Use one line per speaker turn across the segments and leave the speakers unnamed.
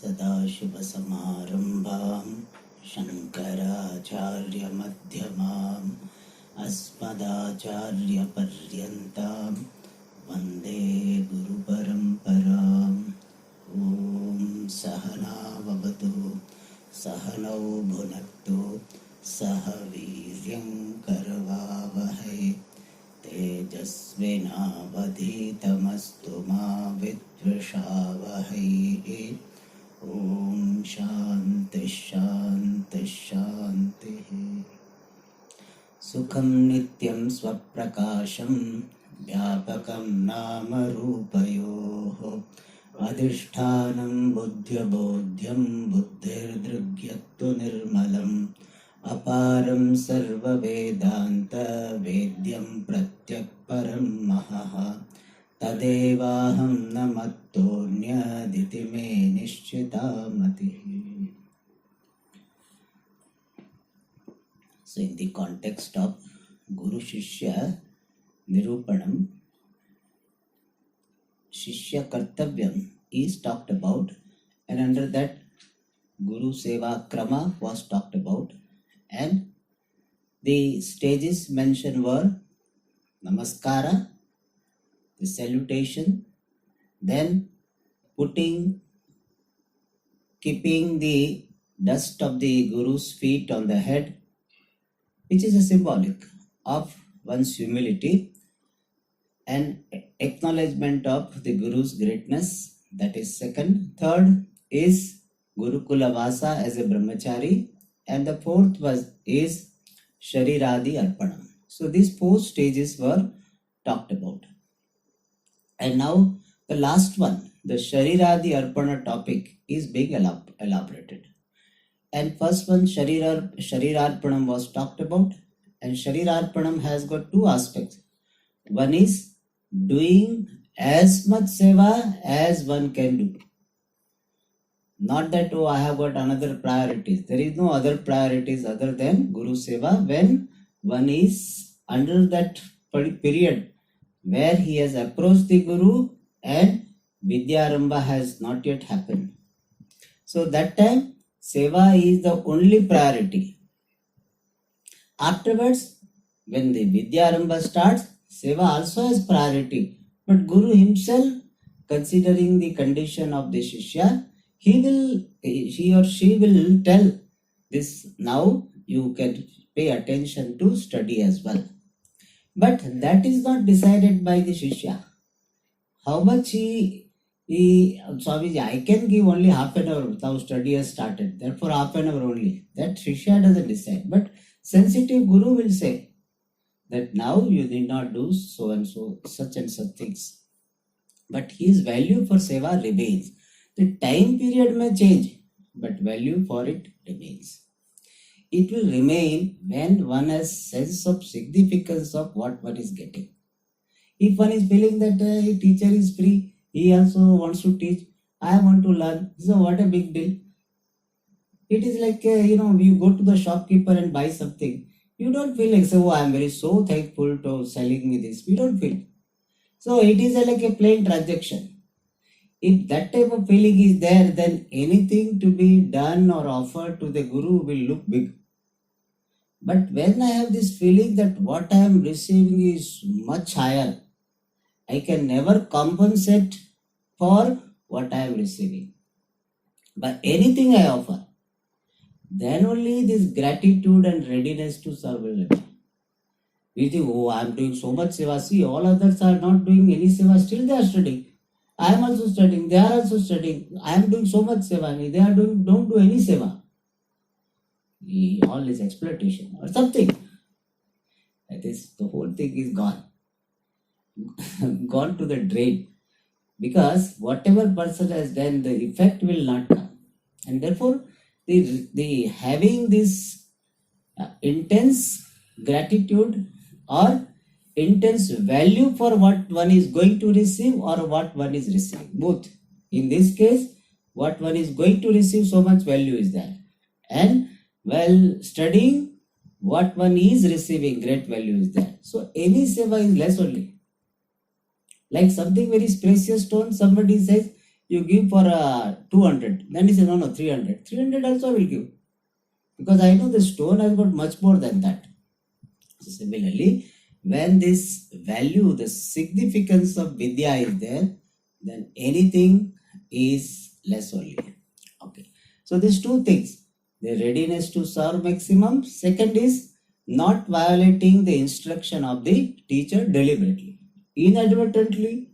सदाशिवसमारम्भां शङ्कराचार्यमध्यमाम् अस्मदाचार्यपर्यन्तां वन्दे गुरुपरम्पराम्। ॐ सहना भवतु सहनौ भुनक्तु सह वीर्यं करवावहै तेजस्विनावधीतमस्तु मा विद्विषावहै। ॐ शान्तिः शान्तिः शान्तिः। सुखं नित्यं स्वप्रकाशं व्यापकं नामरूपयोः अधिष्ठानं बुद्ध्यबोध्यं बुद्धिर्दृग्यत्तु निर्मलम् अपारं सर्ववेदान्तवेद्यं प्रत्यक्परं महः तदेवाहं न मत्तोऽन्यदिति मे निश्चिता मतिः. So in the context of Guru Shishya Nirupanam, Shishya Kartavyam is talked about, and under that Guru Seva Krama was talked about, and the stages mentioned were Namaskara, the salutation, then keeping the dust of the Guru's feet on the head, which is a symbolic of one's humility and acknowledgement of the Guru's greatness. That is second. Third is Gurukula Vasa as a brahmachari, and the fourth is Shariradi Arpanam. So these four stages were talked about. And now the last one, the Shariradi Arpana topic, is being elaborated. And first one, Sharirarpanam was talked about, and Sharirarpanam has got two aspects. One is doing as much seva as one can do. Not that, oh, I have got another priorities. There is no other priorities other than Guru Seva when one is under that period where he has approached the Guru and Vidyarambha has not yet happened. So that time, Seva is the only priority. Afterwards, when the Vidyarambha starts, Seva also has priority. But Guru himself, considering the condition of the Shishya, he or she will tell this, now you can pay attention to study as well. But that is not decided by the Shishya. How much Swamiji, I can give only half an hour, now study has started, therefore half an hour only. That Shishya doesn't decide. But sensitive Guru will say that now you need not do so and so, such and such things. But his value for seva remains. The time period may change, but value for it remains. It will remain when one has sense of significance of what one is getting. If one is feeling that a teacher is free, he also wants to teach, I want to learn, so what a big deal. It is like, you go to the shopkeeper and buy something. You don't feel like, oh, I am very so thankful to selling me this. We don't feel. So it is like a plain transaction. If that type of feeling is there, then anything to be done or offered to the Guru will look big. But when I have this feeling that what I am receiving is much higher, I can never compensate for what I am receiving. But anything I offer, then only this gratitude and readiness to serve will remain. We think, oh, I am doing so much seva. See, all others are not doing any seva, still they are studying. I am also studying, they are also studying. I am doing so much seva, they are don't do any seva. All this exploitation or something. That is, the whole thing is gone. Gone to the drain. Because whatever person has done, the effect will not come. And therefore, the having this intense gratitude or intense value for what one is going to receive or what one is receiving. Both. In this case, what one is going to receive, so much value is there. And while studying, what one is receiving, great value is there. So any seva is less only. Like something very precious stone, somebody says, you give for 200. Then he says, no, 300. 300 also I will give. Because I know the stone has got much more than that. So similarly, when this value, the significance of Vidya is there, then anything is less only. Okay. So these two things, the readiness to serve maximum. Second is not violating the instruction of the teacher deliberately. Inadvertently,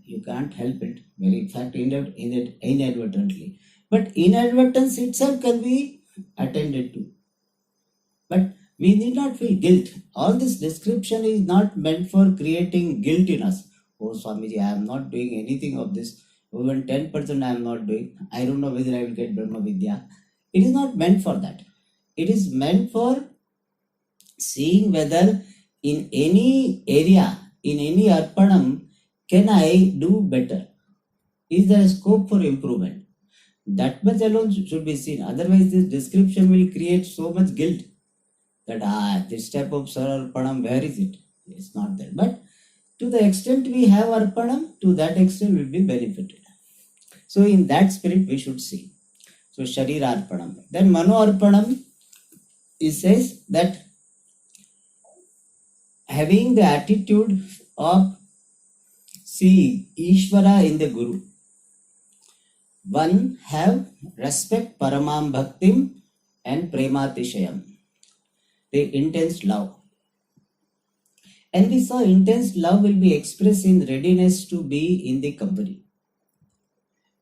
you can't help it. Very in fact, inadvertently. But inadvertence itself can be attended to. But we need not feel guilt. All this description is not meant for creating guilt in us. Oh, Swamiji, I am not doing anything of this. Even 10% I am not doing. I don't know whether I will get Brahma Vidya. It is not meant for that. It is meant for seeing whether in any area, in any arpanam, can I do better? Is there a scope for improvement? That much alone should be seen. Otherwise, this description will create so much guilt that this type of Sararpanam, where is it? It's not there. But to the extent we have Arpanam, to that extent will be benefited. So in that spirit we should see. So Sharira Arpanam. Then Mano Arpanam, it says that having the attitude of see Ishvara in the Guru. One have respect Paramam Bhaktim and Prematishayam. The intense love. And we saw intense love will be expressed in readiness to be in the company.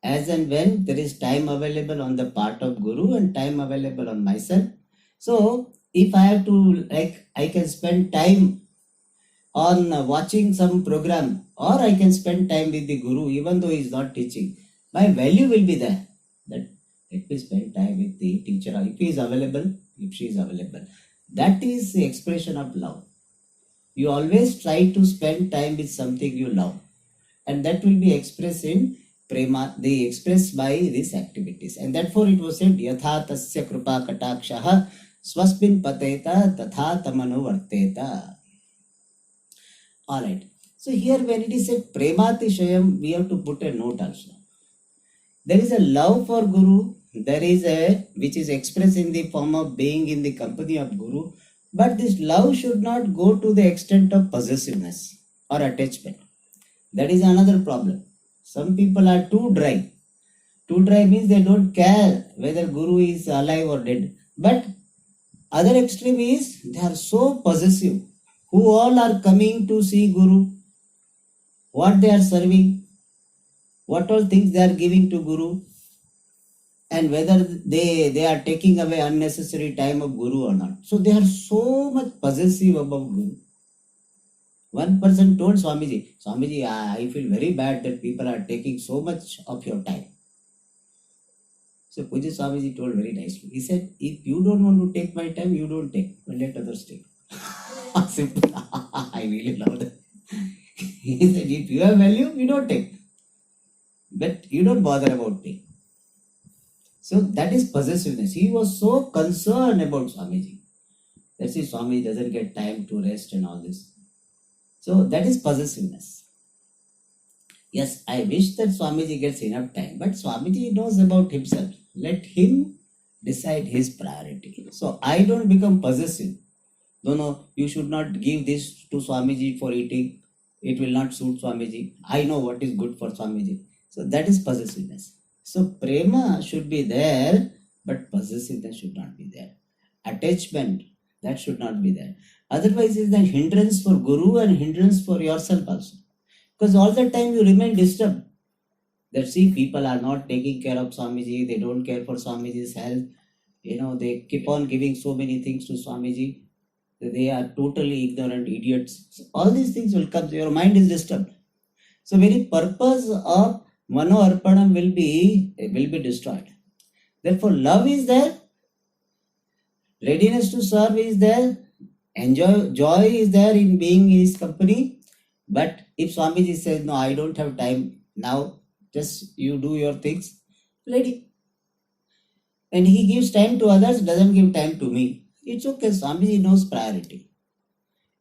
As and when there is time available on the part of Guru and time available on myself. So if I have to, I can spend time on watching some program, or I can spend time with the Guru even though he is not teaching. My value will be there. That let me spend time with the teacher if he is available, if she is available. That is the expression of love. You always try to spend time with something you love, and that will be expressed in prema. They expressed by these activities, and therefore it was said yatha tasya krupa katakshaha swasmin pateta tatha tamano varteta. All right. So here when it is said prematishayam, we have to put a note also. There is a love for Guru. There is a which is expressed in the form of being in the company of Guru. But this love should not go to the extent of possessiveness or attachment. That is another problem. Some people are too dry. Too dry means they don't care whether Guru is alive or dead. But other extreme is they are so possessive. Who all are coming to see Guru? What they are serving? What all things they are giving to Guru? And whether they are taking away unnecessary time of Guru or not. So they are so much possessive about Guru. One person told Swamiji, I feel very bad that people are taking so much of your time. So Puja Swamiji told very nicely. He said, if you don't want to take my time, you don't take. But let others take. Simple. I really love that. He said, if you have value, you don't take. But you don't bother about me. So that is possessiveness. He was so concerned about Swamiji. That's why Swami doesn't get time to rest and all this. So that is possessiveness. Yes, I wish that Swamiji gets enough time, but Swamiji knows about himself. Let him decide his priority. So I don't become possessive. No, you should not give this to Swamiji for eating. It will not suit Swamiji. I know what is good for Swamiji. So that is possessiveness. So prema should be there, but possessiveness should not be there. Attachment, that should not be there. Otherwise, it's a hindrance for Guru and hindrance for yourself also. Because all the time you remain disturbed. That see, people are not taking care of Swamiji, they don't care for Swamiji's health. They keep on giving so many things to Swamiji. They are totally ignorant idiots. So all these things will come. Your mind is disturbed. So very purpose of Mano Arpanam will be destroyed. Therefore, love is there, readiness to serve is there, joy is there in being in his company. But if Swamiji says, no, I don't have time now, just you do your things, let it. And he gives time to others, doesn't give time to me. It's okay, Swamiji knows priority.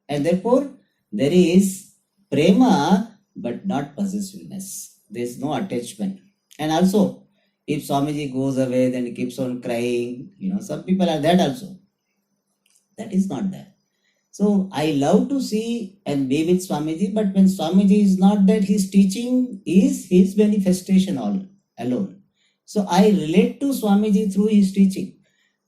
And therefore, there is prema, but not possessiveness. there's no attachment. And also, if Swamiji goes away, then he keeps on crying. Some people are that also. That is not there. So I love to see and be with Swamiji, but when Swamiji is not there, his teaching is his manifestation all alone. So I relate to Swamiji through his teaching.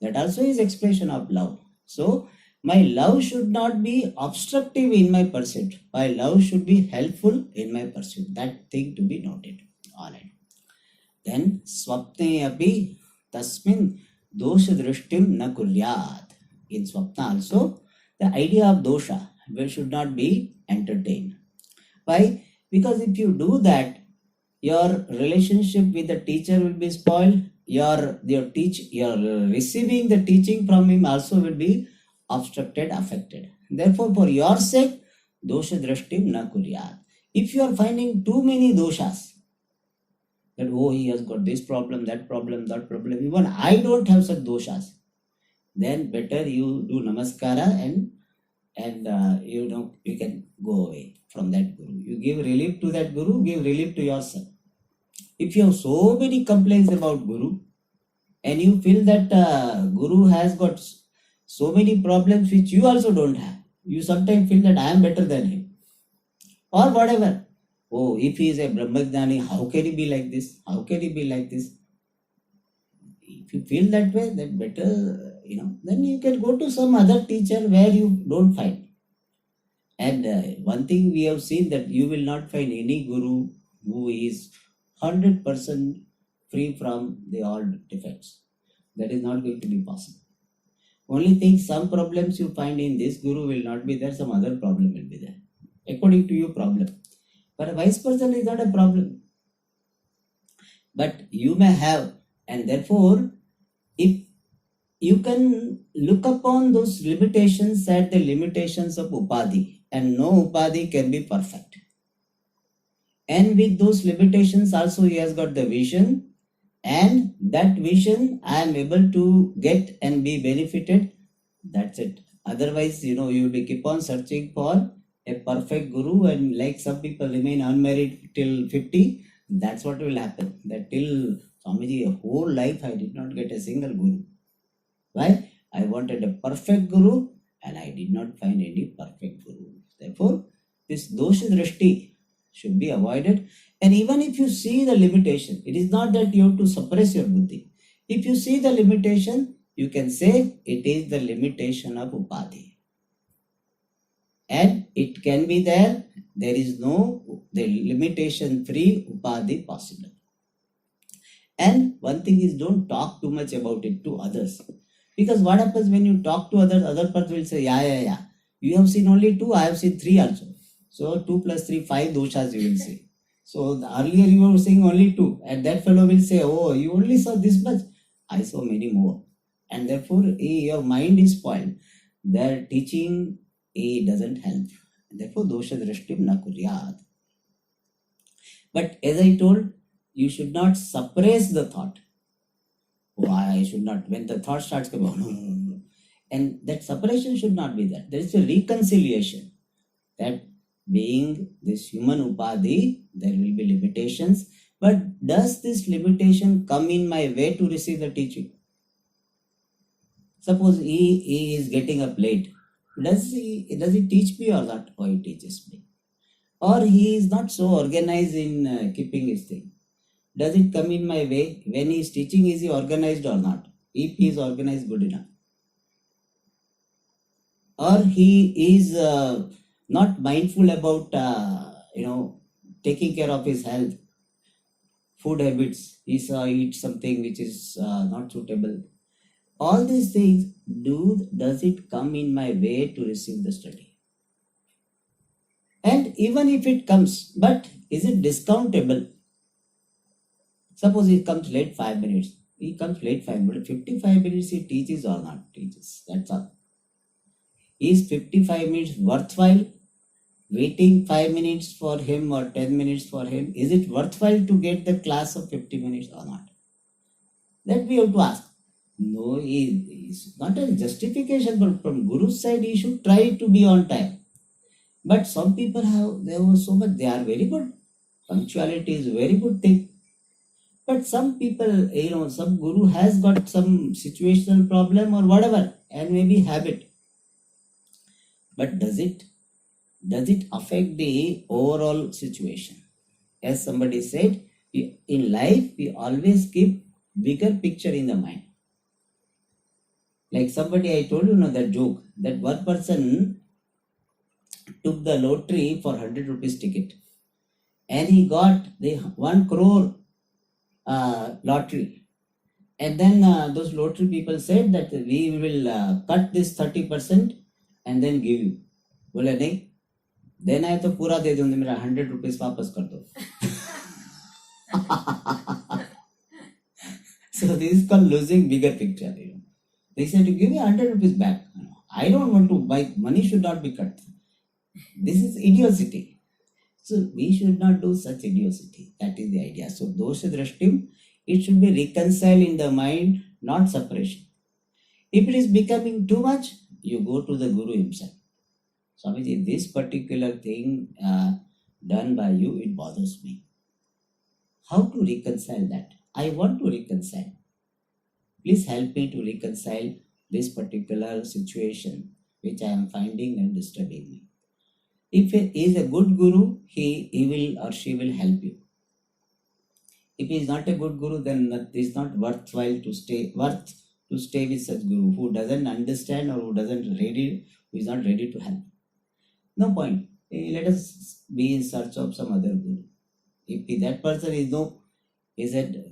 That also is expression of love. So my love should not be obstructive in my pursuit. My love should be helpful in my pursuit. That thing to be noted. All right. Then swapne api tasmin dosha drishtim na kuryat. In swapna also, the idea of dosha should not be entertained. Why? Because if you do that, your relationship with the teacher will be spoiled. Your receiving the teaching from him also will be obstructed, affected. Therefore, for your sake, dosha drashtim na kuryat. If you are finding too many doshas, that he has got this problem, that problem, that problem, even I don't have such doshas, then better you do namaskara and you can go away from that guru. You give relief to that guru, give relief to yourself. If you have so many complaints about guru and you feel that guru has got so many problems which you also don't have, you sometimes feel that I am better than him or whatever. If he is a Brahmajnani, how can he be like this? How can he be like this? If you feel that way, then better, then you can go to some other teacher where you don't find. And one thing we have seen, that you will not find any guru who is 100% free from the all defects. That is not going to be possible. Only thing, some problems you find in this guru will not be there, some other problem will be there, according to your problem. But a wise person is not a problem. But you may have, and therefore, if you can look upon those limitations at the limitations of upadhi, and no upadhi can be perfect. And with those limitations also he has got the vision, and that vision I am able to get and be benefited. That's it. Otherwise, you will be keep on searching for a perfect guru, and like some people remain unmarried till 50. That's what will happen. That till Swamiji, a whole life I did not get a single guru. Why? I wanted a perfect guru and I did not find any perfect guru. Therefore, this dosha drishti should be avoided. And even if you see the limitation, it is not that you have to suppress your buddhi. If you see the limitation, you can say it is the limitation of upadhi. And it can be there. There is no limitation free upadhi possible. And one thing is, don't talk too much about it to others. Because what happens when you talk to others, other person will say, yeah. You have seen only 2, I have seen 3 also. So 2 plus 3, 5 doshas you will see. So earlier you were saying only 2. And that fellow will say, you only saw this much. I saw many more. And therefore your mind is spoiled. Their teaching doesn't help. Therefore dosha drishtim na kuryat. But as I told, you should not suppress the thought. I should not. When the thought starts coming, no. And that separation should not be there. There is a reconciliation. That being this human upadhi, there will be limitations. But does this limitation come in my way to receive the teaching? Suppose he is getting up late. Does he teach me or not? He teaches me. Or he is not so organized in keeping his thing. Does it come in my way? When he is teaching, is he organized or not? If he is organized, good enough. Or he is not mindful about, taking care of his health, food habits. He eats something which is not suitable. All these things, does it come in my way to receive the study? And even if it comes, but is it discountable? Suppose he comes late 5 minutes. He comes late 5 minutes. 55 minutes he teaches or not teaches. That's all. Is 55 minutes worthwhile? Waiting 5 minutes for him or 10 minutes for him. Is it worthwhile to get the class of 50 minutes or not? That we have to ask. No, it's not a justification, but from Guru's side, he should try to be on time. But some people they are very good. Punctuality is a very good thing. But some people, some guru has got some situational problem or whatever, and maybe habit. But does it affect the overall situation? As somebody said, in life we always keep bigger picture in the mind. Like somebody, I told you, that joke, that one person took the lottery for 100 rupees ticket, and he got the 1 crore lottery. And then those lottery people said that we will cut this 30% and then give you. बोले नहीं, देना है तो पूरा दे दूंगी, मेरा 100 rupees वापस कर दो. So this is called losing bigger picture. They said, to give me 100 rupees back. I don't want to buy, money should not be cut. This is idiocy. So we should not do such idiocy. That is the idea. So dosha drashtim, it should be reconciled in the mind, not separation. If it is becoming too much, you go to the Guru himself. Swamiji, this particular thing done by you, it bothers me. How to reconcile that? I want to reconcile. Please help me to reconcile this particular situation which I am finding and disturbing me. If he is a good guru, he will or she will help you. If he is not a good guru, then it is not worthwhile to stay with such guru who doesn't understand or who is not ready to help. No point. Let us be in search of some other guru. If that person he said,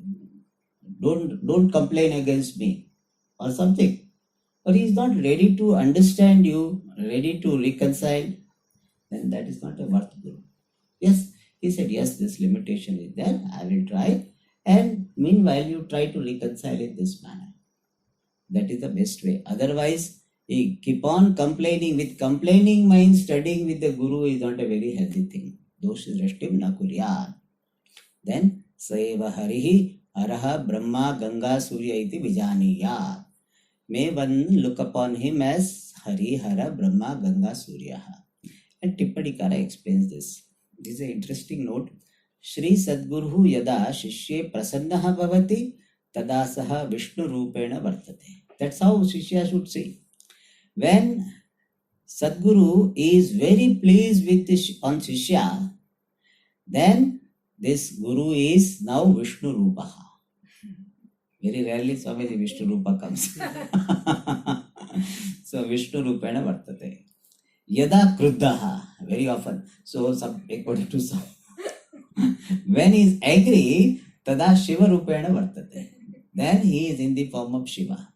don't complain against me or something, or he is not ready to understand you, ready to reconcile, then that is not a worth guru. Yes, he said, yes, this limitation is there, I will try, and meanwhile you try to reconcile in this manner. That is the best way. Otherwise, he keep on complaining. With complaining mind, studying with the guru is not a very healthy thing. Dosha drashtim na kuryat. Then, Saiva Harihi Araha Brahma Ganga Surya iti Vijaniyat. May one look upon him as Hari Hara Brahma Ganga Surya. And Tippadikara explains this. This is an interesting note. Shri Sadguru Yada Shishye Prasannaha Bhavati Tada Saha Vishnu Rupena Vartate. That's how Shishya should say. When Sadguru is very pleased with on Shishya, then this Guru is now Vishnu Rupaha. Very rarely Swamiji Vishnu Rupa comes. So Vishnu Rupena Vartate. Yada Kruddhaha, very often. So according to some, when he is angry, Tada Shiva Rupena Vartate. Then he is in the form of Shiva.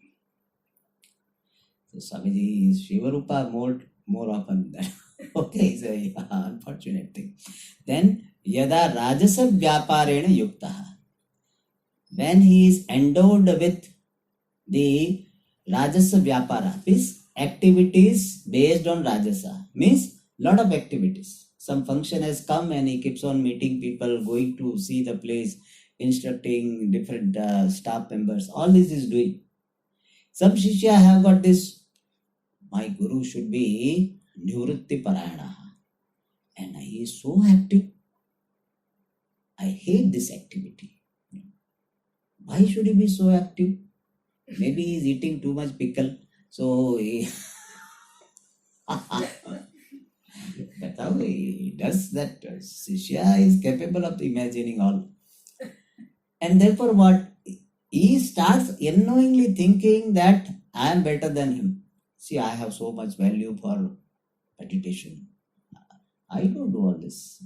So Swamiji is Shiva Rupa more often than. Okay, it's a unfortunate thing. Then Yada Rajasa Vyaparena Yuktaha. When he is endowed with the Rajasa Vyapara, means activities based on Rajasa, means lot of activities. Some function has come and he keeps on meeting people, going to see the place, instructing different staff members. All this is doing. Some Shishya have got this, my Guru should be Nivrutti Parayana. And he is so active. I hate this activity. Why should he be so active? Maybe he is eating too much pickle. So that's how he does that. Shishya is capable of imagining all. And therefore what? He starts unknowingly thinking that I am better than him. See, I have so much value for meditation. I don't do all this.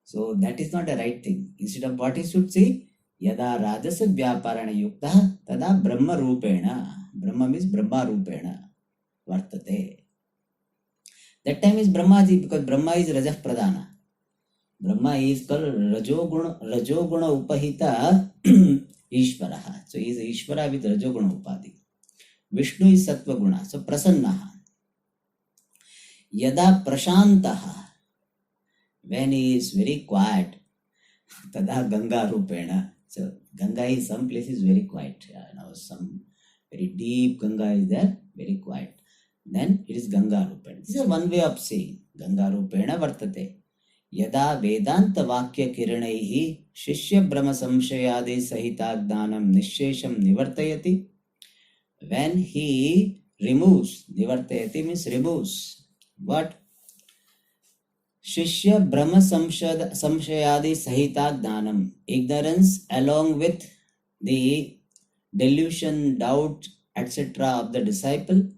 So that is not the right thing. Instead of what he should say, Yada Rajasa Vyaparana Yukta Tada Brahma Rupena. Brahma means Brahma Rupena. Vartate. That time is Brahmaji, because Brahma is Rajah Pradana. Brahma is called Rajoguna Upahita Ishvaraha. So he is Ishvara with Rajoguna Upadi. Vishnu is Sattva Guna. So Prasannaha. Yada Prashantaha. When he is very quiet, Tada Ganga Rupena. So Ganga is some places very quiet. Some very deep Ganga is there, very quiet. Then it is Ganga Rupena. This is one way of saying Ganga Rupena Vartate. यदा वेदांत वाक्य किरणैः शिष्य भ्रम संशयादि सहिता ज्ञानम निश्शेषम निवर्तयति. When he removes, nivartayati means removes. What? Shishya Brahma Samshayadi Sahita Jnanam. Ignorance along with the delusion, doubt, etc. of the disciple.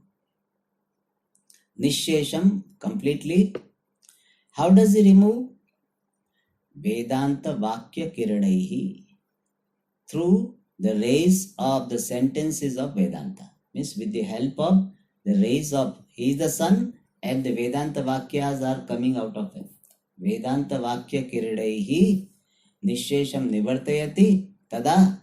Nishesham completely. How does he remove? Vedanta Vakya Kiranaihi. Through the rays of the sentences of Vedanta. Means with the help of the rays of, he is the sun and the Vedanta Vakyas are coming out of him. Vedanta Vakya Kiridaihi Nishesham Nivartayati Tada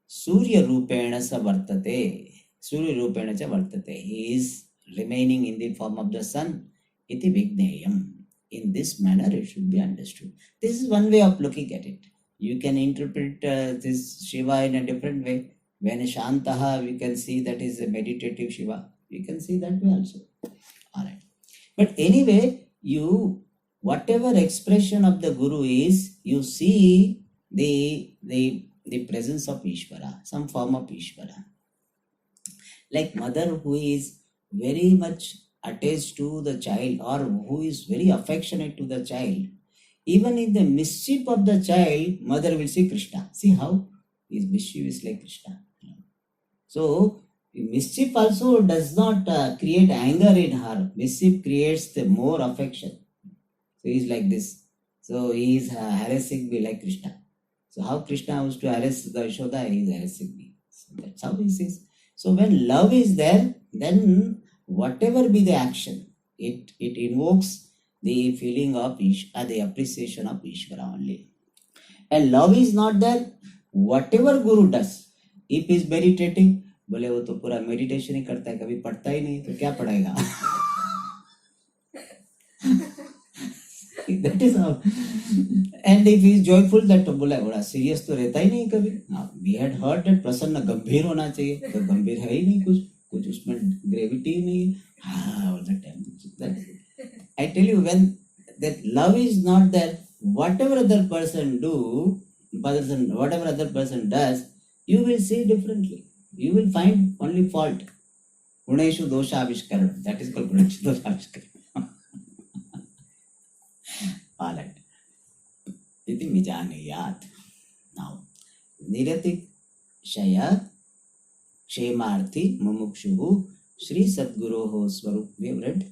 Surya Rupena Sa Vartate. Surya Rupena Cha Vartate. He is remaining in the form of the sun. Iti Vigneyam. In this manner it should be understood. This is one way of looking at it. You can interpret this Shiva in a different way. When Shantaha, we can see that is a meditative Shiva. You can see that way also. Alright. But anyway, whatever expression of the Guru is, you see the presence of Ishvara, some form of Ishvara. Like mother who is very much attached to the child or who is very affectionate to the child, even in the mischief of the child, mother will see Krishna. See how his mischief is like Krishna. So, mischief also does not create anger in her. Mischief creates the more affection. So, he is like this. So, he is harassing me like Krishna. So, how Krishna was to harass the Yashoda, he is harassing me. So, that's how he says. So, when love is there, then whatever be the action, it invokes the feeling of the appreciation of Ishvara only. And love is not there. Whatever Guru does, if he is meditating, बोले वो तो पूरा meditation ही करता है, कभी पढ़ता ही नहीं, तो क्या पढ़ेगा? That is how. And if he is joyful, that तो बोला बड़ा serious तो रहता ही नहीं कभी. We had heard that प्रसन्न गंभीर होना चाहिए, तो गंभीर है ही नहीं, कुछ उसमें gravity ही नहीं है. All the time. I tell you, when that love is not there, whatever other person does, you will see differently. You will find only fault. Guneshu dosha avishkaran. That is called Guneshu dosha avishkaran. Alright. Iti mijaniyat. Now, Niratik Shaya Kshemarthi Mumukshuhu Shri Sadguroho Swarup. We have read?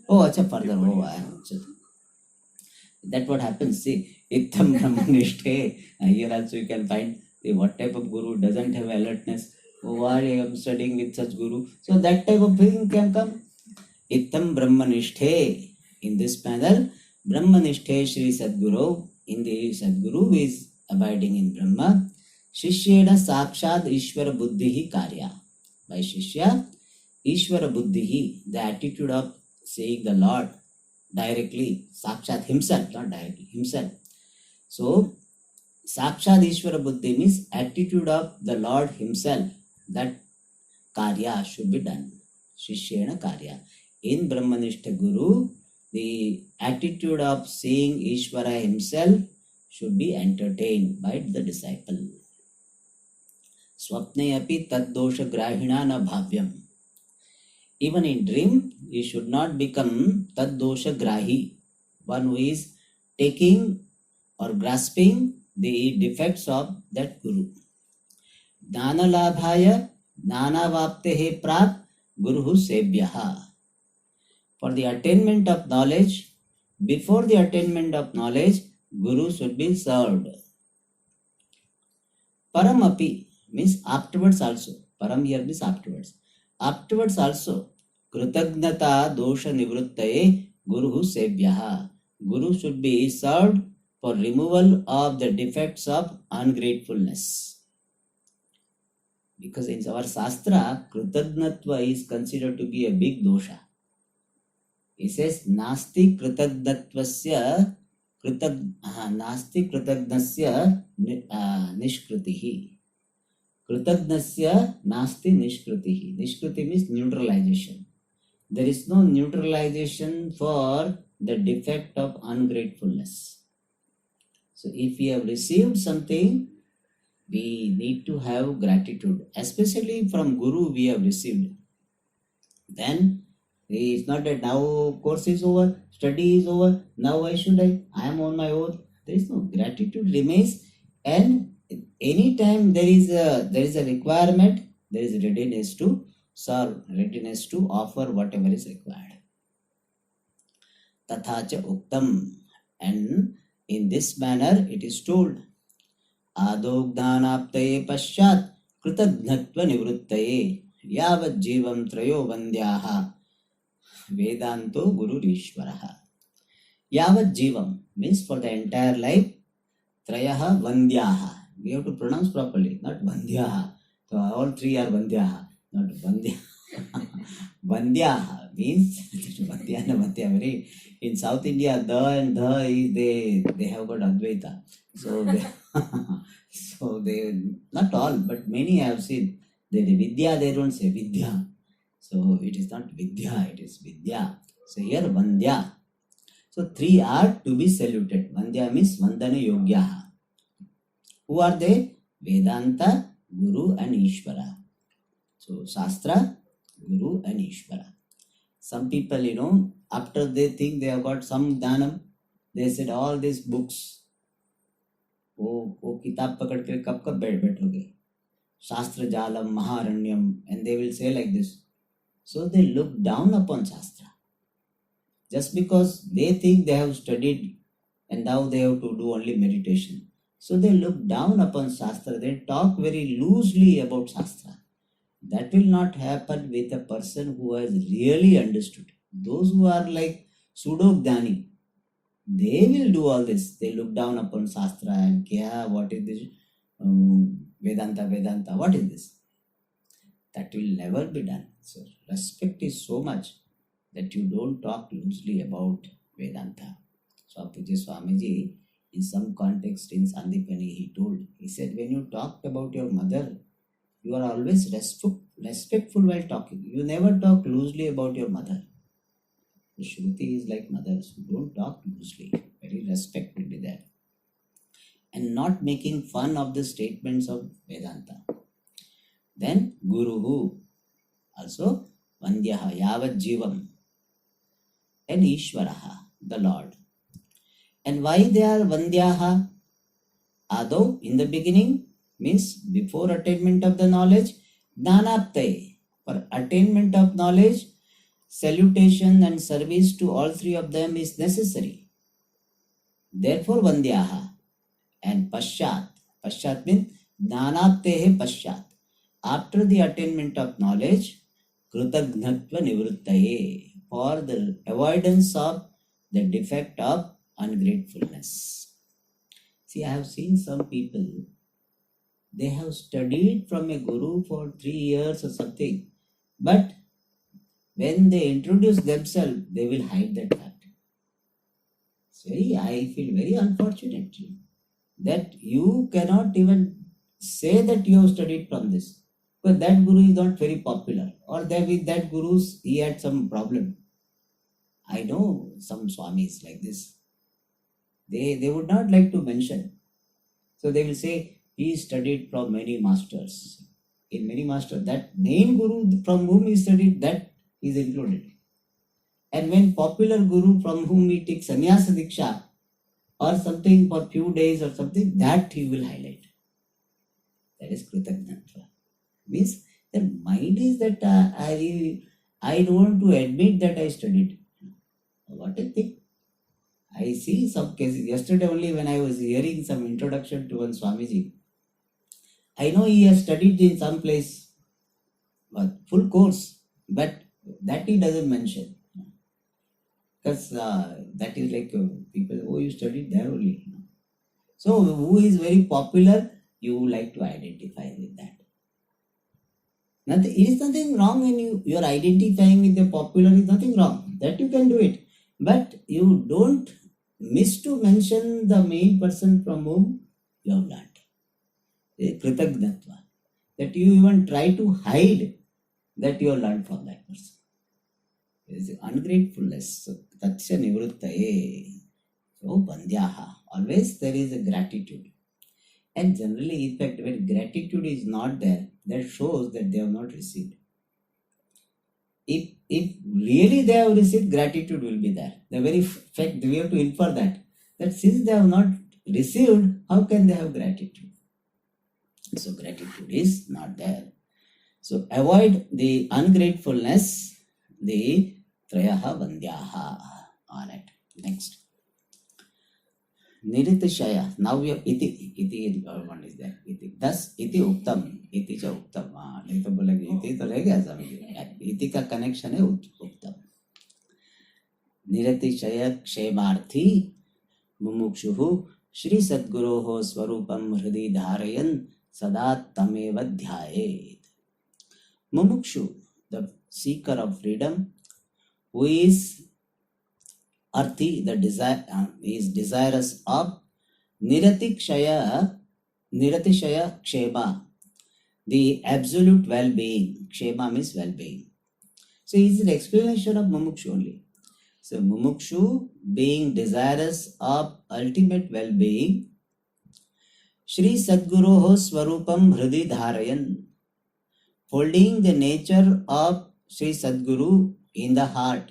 Oh, acha further. That what happens. See, Ittam Brahmanishte. Here also you can find what type of Guru doesn't have alertness. Oh, why I am studying with such Guru? So that type of thing can come. Ittam Brahmanishte. In this panel, Brahmanishte Shri Sadguru. In the Sadguru is abiding in Brahma. Shishyena Sakshad Ishvara Buddhihi Karya. By Shishya, Ishvara Buddhihi, the attitude of seeing the Lord directly, Sakshat himself, not directly, himself. So, Sakshat Ishvara Buddhi means attitude of the Lord himself, that Karya should be done. Shishyena Karya. In Brahmanishta Guru, the attitude of seeing Ishvara himself should be entertained by the disciple. Swapne api tad dosha grahina na bhavyam. Even in dream, he should not become tad dosha grahi, one who is taking or grasping the defects of that Guru. Dana labhaya, dana vaptehe prat, Guru sebyaha. For the attainment of knowledge, before the attainment of knowledge, Guru should be served. Paramapi means afterwards also. Param here means afterwards. Afterwards also, Krutagnata dosha nivruttaye Guru sevyaha. Guru should be served for removal of the defects of ungratefulness. Because in our Shastra, Krutagnatva is considered to be a big dosha. He says, Nasti Krutagnattvasya Nasti Krutagnasya Nishkritihi. Krutagnasya Nasti Nishkritihi. Nishkriti means neutralization. There is no neutralization for the defect of ungratefulness. So if we have received something, we need to have gratitude, especially from Guru we have received. Then it's not that now course is over, study is over, now why should I am on my own. There is no gratitude remains, and anytime there is a requirement, there is readiness to serve, readiness to offer whatever is required. Tathacha uktam, and in this manner it is told, आदौ ज्ञानाप्तये पश्चात् कृतघ्नत्व निवृत्तये यावत् जीवं त्रयो वन्द्याः वेदांतो गुरुरीश्वरः. Yavat jivam means for the entire life. Trayaha vandyaha. We have to pronounce properly, not vandyaha. So all three are vandyaha, not vandya. Vandyaha means vandya and vandya. Very in South India, the and the is they have got Advaita. So they not all, but many I have seen. They vidya, they don't say vidya. So it is not vidya, it is vidya. So here vandya. So three are to be saluted. Vandya means Vandana Yogyaha. Who are they? Vedanta, Guru and Ishvara. So Shastra, Guru and Ishvara. Some people, after they think they have got some dhanam, they said all these books, वो किताब पकड़ के कब कब बैठोगे, शास्त्र जालम महारण्यम, and they will say like this. So they look down upon Shastra. Just because they think they have studied and now they have to do only meditation. So they look down upon Shastra. They talk very loosely about Shastra. That will not happen with a person who has really understood. Those who are like pseudo-gnani, they will do all this. They look down upon Shastra and what is this? Vedanta, what is this? That will never be done. So respect is so much that you don't talk loosely about Vedanta. So Pujya Swamiji, in some context in Sandipani, he said, when you talked about your mother, you are always respectful while talking. You never talk loosely about your mother. The Shruti is like mothers who don't talk loosely. Very respect will be there. And not making fun of the statements of Vedanta. Then Guruhu, also Vandyaha, Yavat Jivam, and Ishvaraha, the Lord. And why they are Vandyaha? Ado, in the beginning, means before attainment of the knowledge, Dhanaptaye, for attainment of knowledge, salutation and service to all three of them is necessary. Therefore, Vandyaha. And Paschat. Paschat means Dhanaptehe Paschat. After the attainment of knowledge, Krutagnatva Nivruttaye, for the avoidance of the defect of ungratefulness. See, I have seen some people, they have studied from a guru for 3 years or something, but when they introduce themselves, they will hide that fact. I feel very unfortunate that you cannot even say that you have studied from this. But that guru is not very popular, or that with that guru he had some problem. I know some swamis like this. They would not like to mention. So they will say he studied from many masters. In many masters, that main guru from whom he studied, that is included. And when popular guru from whom he takes sannyasa diksha or something for few days or something, that he will highlight. That is Kritagnatva. Means the mind is that I don't want to admit that I studied. What a thing. I see some cases. Yesterday only when I was hearing some introduction to one Swamiji, I know he has studied in some place, full course, but that he doesn't mention. Because that is like people, you studied there only. So who is very popular, you like to identify with that. There is nothing wrong in you are identifying with the popular, is nothing wrong. That you can do it. But you don't miss to mention the main person from whom you have learned. Kritagnatva. That you even try to hide that you have learned from that person. is ungratefulness. So, tatsya nivruttaye. So, bandhyaha. Always there is a gratitude. And generally, in fact, when gratitude is not there, that shows that they have not received. If really they have received, gratitude will be there. The very fact, we have to infer that since they have not received, how can they have gratitude? So gratitude is not there. So avoid the ungratefulness, the trayaha bandhyaha. Alright, next. Niritishaya. Now we have iti. Iti one is there. Iti. Thus iti uktam. Iti cha uktam. नहीं तो बोलेंगे iti तो रह गया समझ. iti का connection है उत्तम. निरतिशय क्षेमार्थी मुमुक्षुः श्री सद्गुरोः स्वरूपं हृदि धारयन् सदा तमेव ध्यायेत्. Mumukshu, the seeker of freedom, who is arthi, the desire, is desirous of niratishaya kshema, the absolute well-being. Kshema means well-being. So it is an explanation of mumukshu only. So mumukshu, being desirous of ultimate well-being, Shri Sadguroho Swarupam Hridi Dharayan, holding the nature of Sri Sadguru in the heart.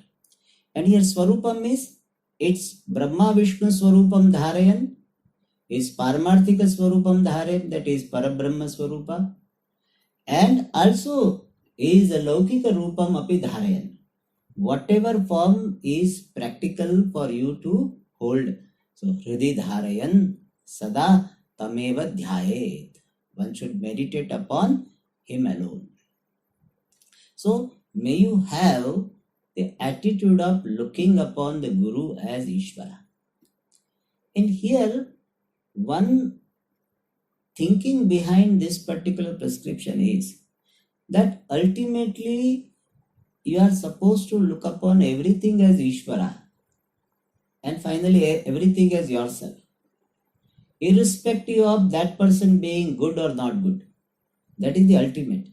And here Swarupam is, it's Brahma Vishnu Swarupam Dharayan, is Paramarthika Swarupam Dharayan, that is Parabrahma Swarupa, and also is a Laukika Rupam Api Dharayan. Whatever form is practical for you to hold. So Hridi Dharayan Sada Tameva Dhyayet. One should meditate upon him alone. So may you have the attitude of looking upon the Guru as Ishvara. And here, one thinking behind this particular prescription is that ultimately you are supposed to look upon everything as Ishvara and finally everything as yourself, irrespective of that person being good or not good. That is the ultimate.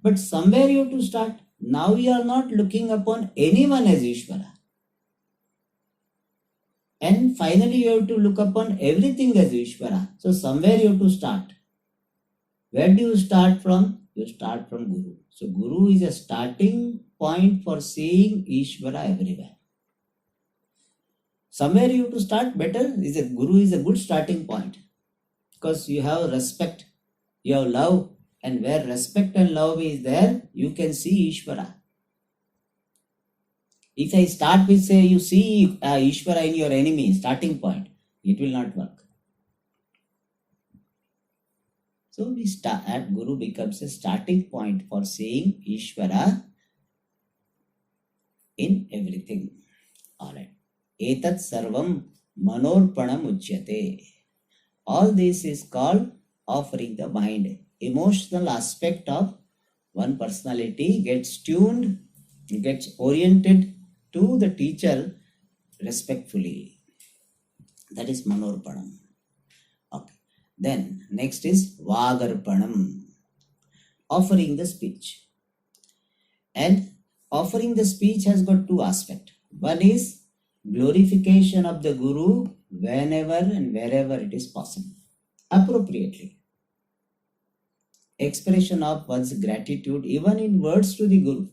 But somewhere you have to start. Now you are not looking upon anyone as Ishvara. And finally you have to look upon everything as Ishvara. So somewhere you have to start. Where do you start from? You start from Guru. So Guru is a starting point for seeing Ishvara everywhere. Somewhere you have to start better. Guru is a good starting point. Because you have respect, you have love. And where respect and love is there, you can see Ishvara. If I start with say you see Ishvara in your enemy, starting point, it will not work. So we start at Guru becomes a starting point for seeing Ishvara in everything. Alright. Etat sarvam manorpanam uchyate. All this is called offering the mind. Emotional aspect of one personality gets tuned, gets oriented to the teacher respectfully. That is manorpanam. Okay. Then next is vagarpanam, offering the speech. And offering the speech has got two aspects. One is glorification of the Guru whenever and wherever it is possible, appropriately. Expression of one's gratitude even in words to the Guru.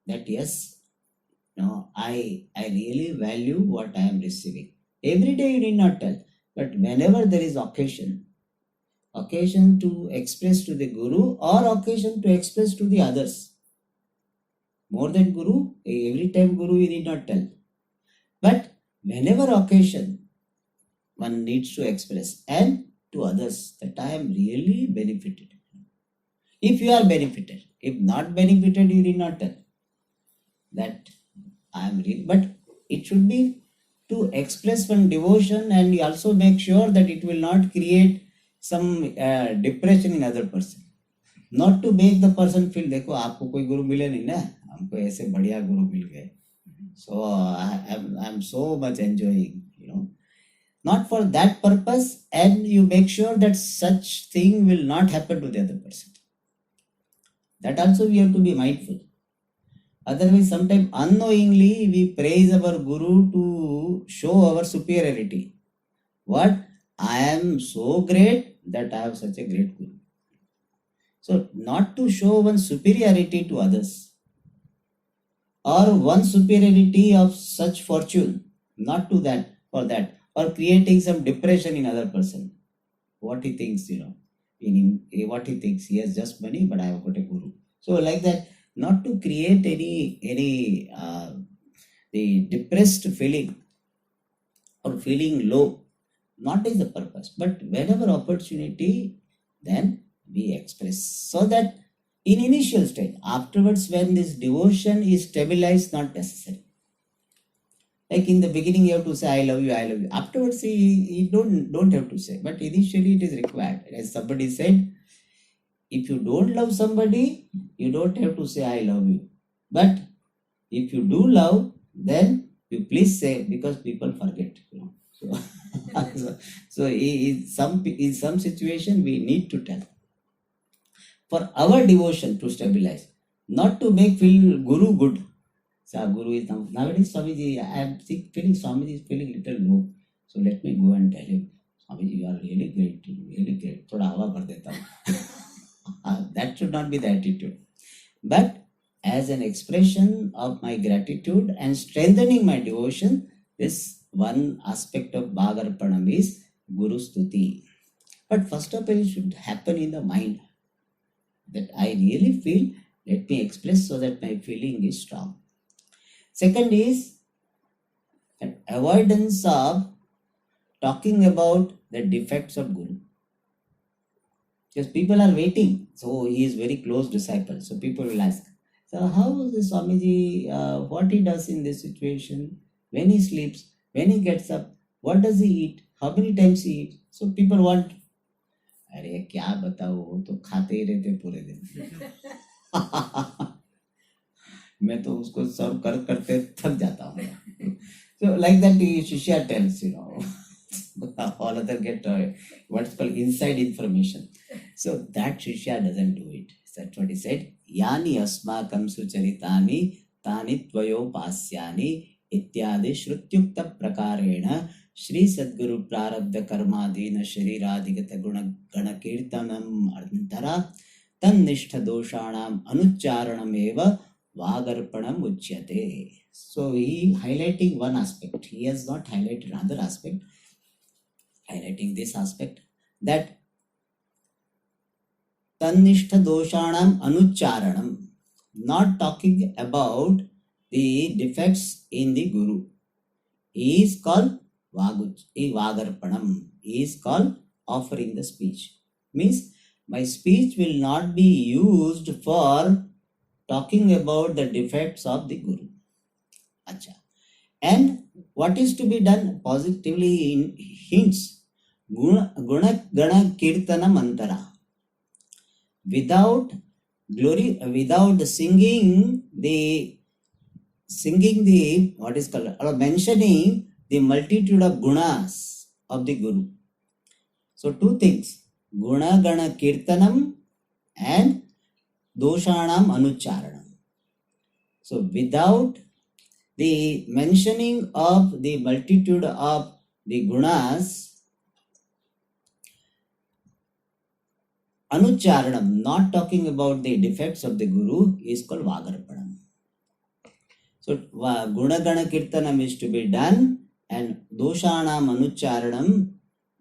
That yes, I really value what I am receiving. Every day you need not tell, but whenever there is occasion to express to the Guru or occasion to express to the others. More than Guru, every time Guru you need not tell. But whenever occasion, one needs to express and to others that I am really benefited. If you are benefited, if not benefited, you need not tell that I am really, but it should be to express one devotion and you also make sure that it will not create some depression in other person. Not to make the person feel, देखो आपको कोई गुरु मिले नहीं ना, हमको ऐसे बढ़िया गुरु मिल गए. So I am so much enjoying, Not for that purpose, and you make sure that such thing will not happen to the other person. That also we have to be mindful. Otherwise, sometimes unknowingly we praise our guru to show our superiority. What? I am so great that I have such a great guru. So, not to show one superiority to others or one superiority of such fortune, not to that for that, or creating some depression in other person. What he thinks, what he thinks, he has just money, but I have got a guru. So, like that, not to create any the depressed feeling or feeling low, not is the purpose, but whenever opportunity, then we express, so that in initial state, afterwards when this devotion is stabilized, not necessary. Like in the beginning you have to say I love you, I love you. Afterwards you don't have to say, but initially it is required. As somebody said, if you don't love somebody, you don't have to say I love you, but if you do love, then you please say, because people forget, so so in some situation we need to tell for our devotion to stabilize, not to make feel guru good. So guru is nowadays Swamiji, I am feeling Swamiji is feeling little low, so let me go and tell him, Swamiji, you are really great, really great. Thoda हवा भर देता हूँ. That should not be the attitude, but as an expression of my gratitude and strengthening my devotion, this one aspect of Bhagarpanam is Guru Stuti. But first of all, it should happen in the mind that I really feel, let me express so that my feeling is strong. Second is an avoidance of talking about the defects of Guru. Because people are waiting. So he is very close disciple. So people will ask, so how is the Swamiji, what he does in this situation, when he sleeps, when he gets up, what does he eat, how many times he eats? So people want, अरे क्या बताओ, वो तो खाते ही रहते पूरे दिन. मैं तो उसको सर्व करते थक जाता हूँ. So like that Shishya tells, all other get what's called inside information. So that Shishya doesn't do it. That's what he said. Yani asmakam sucharitani tani tvayopasyani ityadi shrutyukta prakarena Shri Sadguru Prarabdha Karmadina Shariradhigata Guna Kirtanam Antara Tannishta Doshanam Anucharanam Eva Vagarpanam Uchyate. So he highlighting one aspect. He has not highlighted another aspect. Highlighting this aspect, that Tannishta Doshanam Anucharanam, not talking about the defects in the Guru, is called Vagarpanam, is called offering the speech. Means my speech will not be used for talking about the defects of the Guru. Acha. And what is to be done positively in hints, Guna Gana Kirtana Mantara. Without glory, without singing the what is called, or mentioning the multitude of gunas of the Guru. So two things, Guna Gana Kirtanam and Doshanam Anucharanam. So without the mentioning of the multitude of the gunas, Anucharanam, not talking about the defects of the Guru, is called Vagarpanam. So Gunagana Kirtanam is to be done, and Doshanam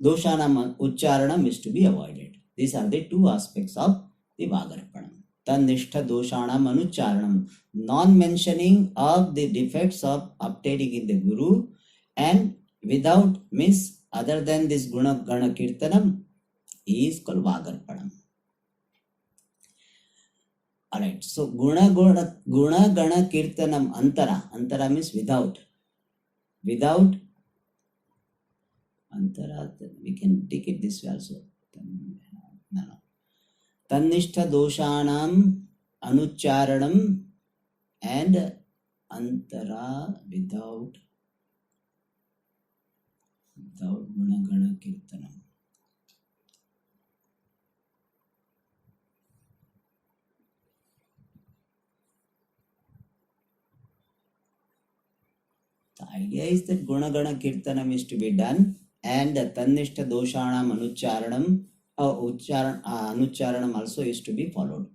Ucharanam is to be avoided. These are the two aspects of the Vagarpanam. Tannishta Doshanam Anucharanam, non-mentioning of the defects of obtaining in the Guru, and without means other than this Gunagana Kirtanam is called Vagarpanam. Alright, so Guna Gana Kirtanam Antara means without. Without Antara, we can take it this way also. No. Tannishta Doshanam Anucharanam and Antara without Guna Gana Kirtanam. The idea is that Gunagana Kirtanam is to be done and the Tannishta Doshanam Anucharanam also is to be followed.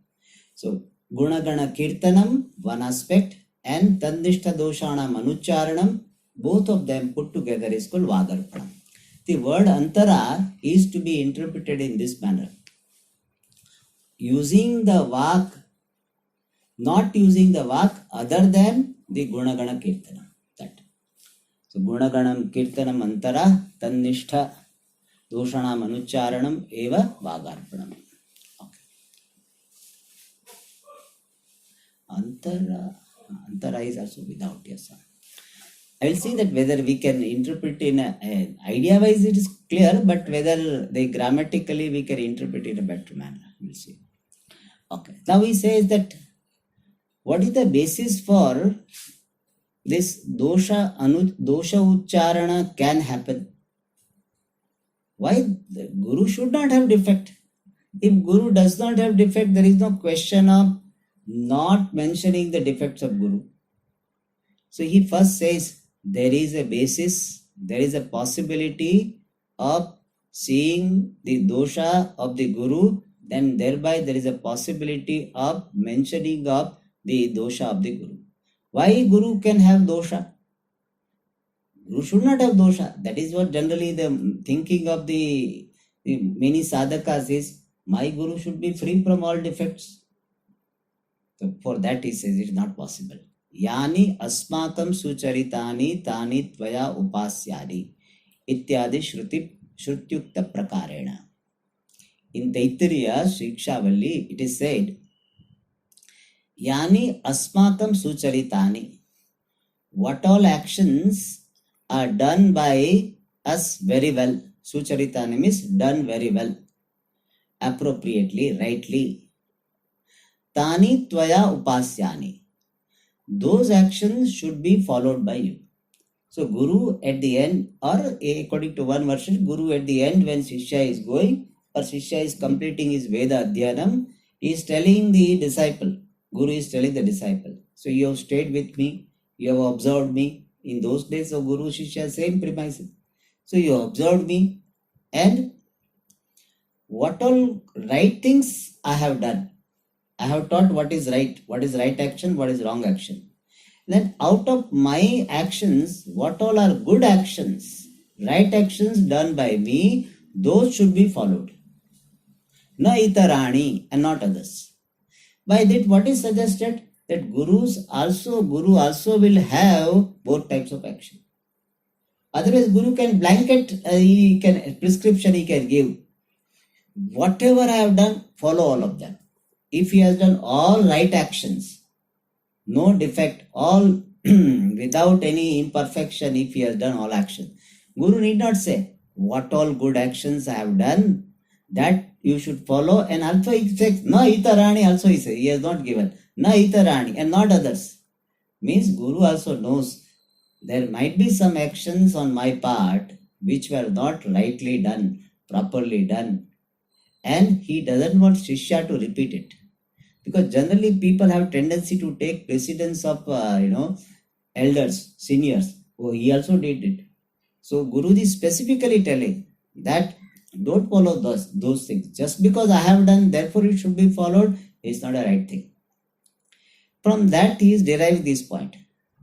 So Gunagana Kirtanam, one aspect, and Tannishta Doshanam Anucharanam, both of them put together is called Vadarpanam. The word Antara is to be interpreted in this manner. Using the Vak, not using the Vak other than the Gunagana Kirtanam. That. So Gunaganam Kirtanam Antara Tannishta Doshanam Anucharanam Eva Vagarpanam. Okay. Antara is also without yasa. I will see that whether we can interpret in idea wise it is clear, but whether they grammatically we can interpret in a better manner. We will see. Okay. Now he says that what is the basis for this dosha ucharana can happen? Why the Guru should not have defect? If Guru does not have defect, there is no question of not mentioning the defects of Guru. So he first says there is a basis, there is a possibility of seeing the dosha of the Guru, then thereby there is a possibility of mentioning of the dosha of the Guru. Why Guru can have dosha? Guru should not have dosha. That is what generally the thinking of the many sadhakas is, my Guru should be free from all defects. So for that he says it is not possible. Yani asmakam sucharitani tani tvaya upasyani ityadi shrutyukta prakarena. In Taittiriya Shikshavalli it is said, Yani asmakam sucharitani, what all actions are done by us very well. Sucharitani means done very well, appropriately, rightly. Tani tvaya upasyani, those actions should be followed by you. So Guru at the end, or according to one version, Guru at the end when Shishya is going or Shishya is completing his Veda Adhyanam, he is telling the disciple, Guru is telling the disciple, so you have stayed with me, you have observed me. In those days of Guru Shishya, same premises. So you observed me, and what all right things I have done. I have taught what is right action, what is wrong action. Then out of my actions, what all are good actions, right actions done by me, those should be followed. Na itarani, and not others. By that, what is suggested? That Guru also will have both types of action. Otherwise, Guru can blanket, prescription he can give. Whatever I have done, follow all of them. If he has done all right actions, no defect, all without any imperfection, if he has done all action, Guru need not say, what all good actions I have done, that you should follow. And also he says, na itarani also he says, he has not given. Na itarani, and not others. Means Guru also knows there might be some actions on my part which were not rightly done, properly done. And he doesn't want Shishya to repeat it. Because generally people have tendency to take precedence of, elders, seniors. Oh, he also did it. So Guruji is specifically telling that don't follow those things. Just because I have done, therefore it should be followed, is not a right thing. From that he is deriving this point.